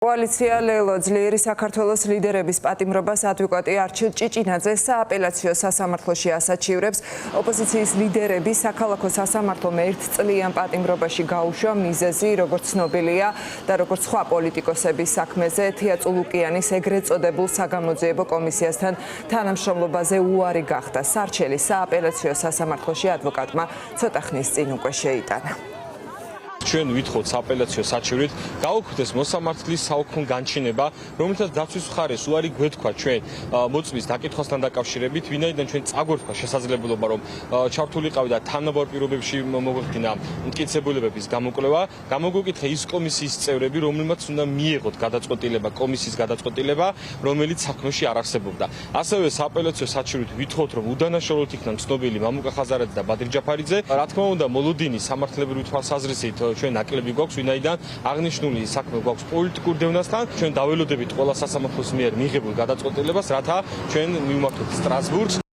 Koalitsia ლელო ძლიერი საქართველოს ლიდერების პატიმრობას ადვოკატი არჩილ ჭიჭინაძე სააპელაციო სასამართლოში ასაჩივრებს. ოპოზიციის ლიდერები საქალაქო სასამართლომ ერთწლიან პატიმრობაში გაუშვა მიზეზი, როგორც ცნობილია და როგორც სხვა პოლიტიკოსების საქმეზე თია წულუკიანის ეგრეთ წოდებულ საგამოძიებო კომისიასთან თანამშრომლობაზე უარი გახდა. სარჩელი სააპელაციო სასამართლოში ადვოკატმა ცოტა ხნის წინ უკვე შეიტანა. ჩვენ ვითხოვთ სააპელაციო საჩივრით გაუქმდეს მოსამართლის საუქმო განჩინება, რომელთაც დაცვის მხარეს უარი გვეთქვა ჩვენ მოწმის დაკითხვასთან დაკავშირებით, ვინაიდან ჩვენ წაგვერთქვა შესაძლებლობა, რომ ჩართულიყავი და თანაბარ პირობებში მოგვექნა მტკიცებულებების გამოკვლევა, გამოგვიკითხა ის კომისიის წევრები, რომელმაც უნდა მიეღოთ გადაწყვეტილება, კომისიის გადაწყვეტილება, რომელიც საქმეში არ არსებობდა. ასევე სააპელაციო საჩივრით ვითხოვთ, რომ უდანაშაულოდ იქნა ცნობილი მამუკა ხაზარაძე და ბადრ ჯაფარიძე. რა თქმა უნდა, მოლოდინის სამართლებრივი თვალსაზრისით ჩვენ ნაკლები გვაქვს, ვინაიდან აღნიშნული საქმე გვაქვს პოლიტიკურ დევნასთან. ჩვენ დაველოდებით ყველა სასამართლოს მიერ მიღებულ გადაწყვეტილებას, რათა ჩვენ მივმართოთ სტრასბურგს.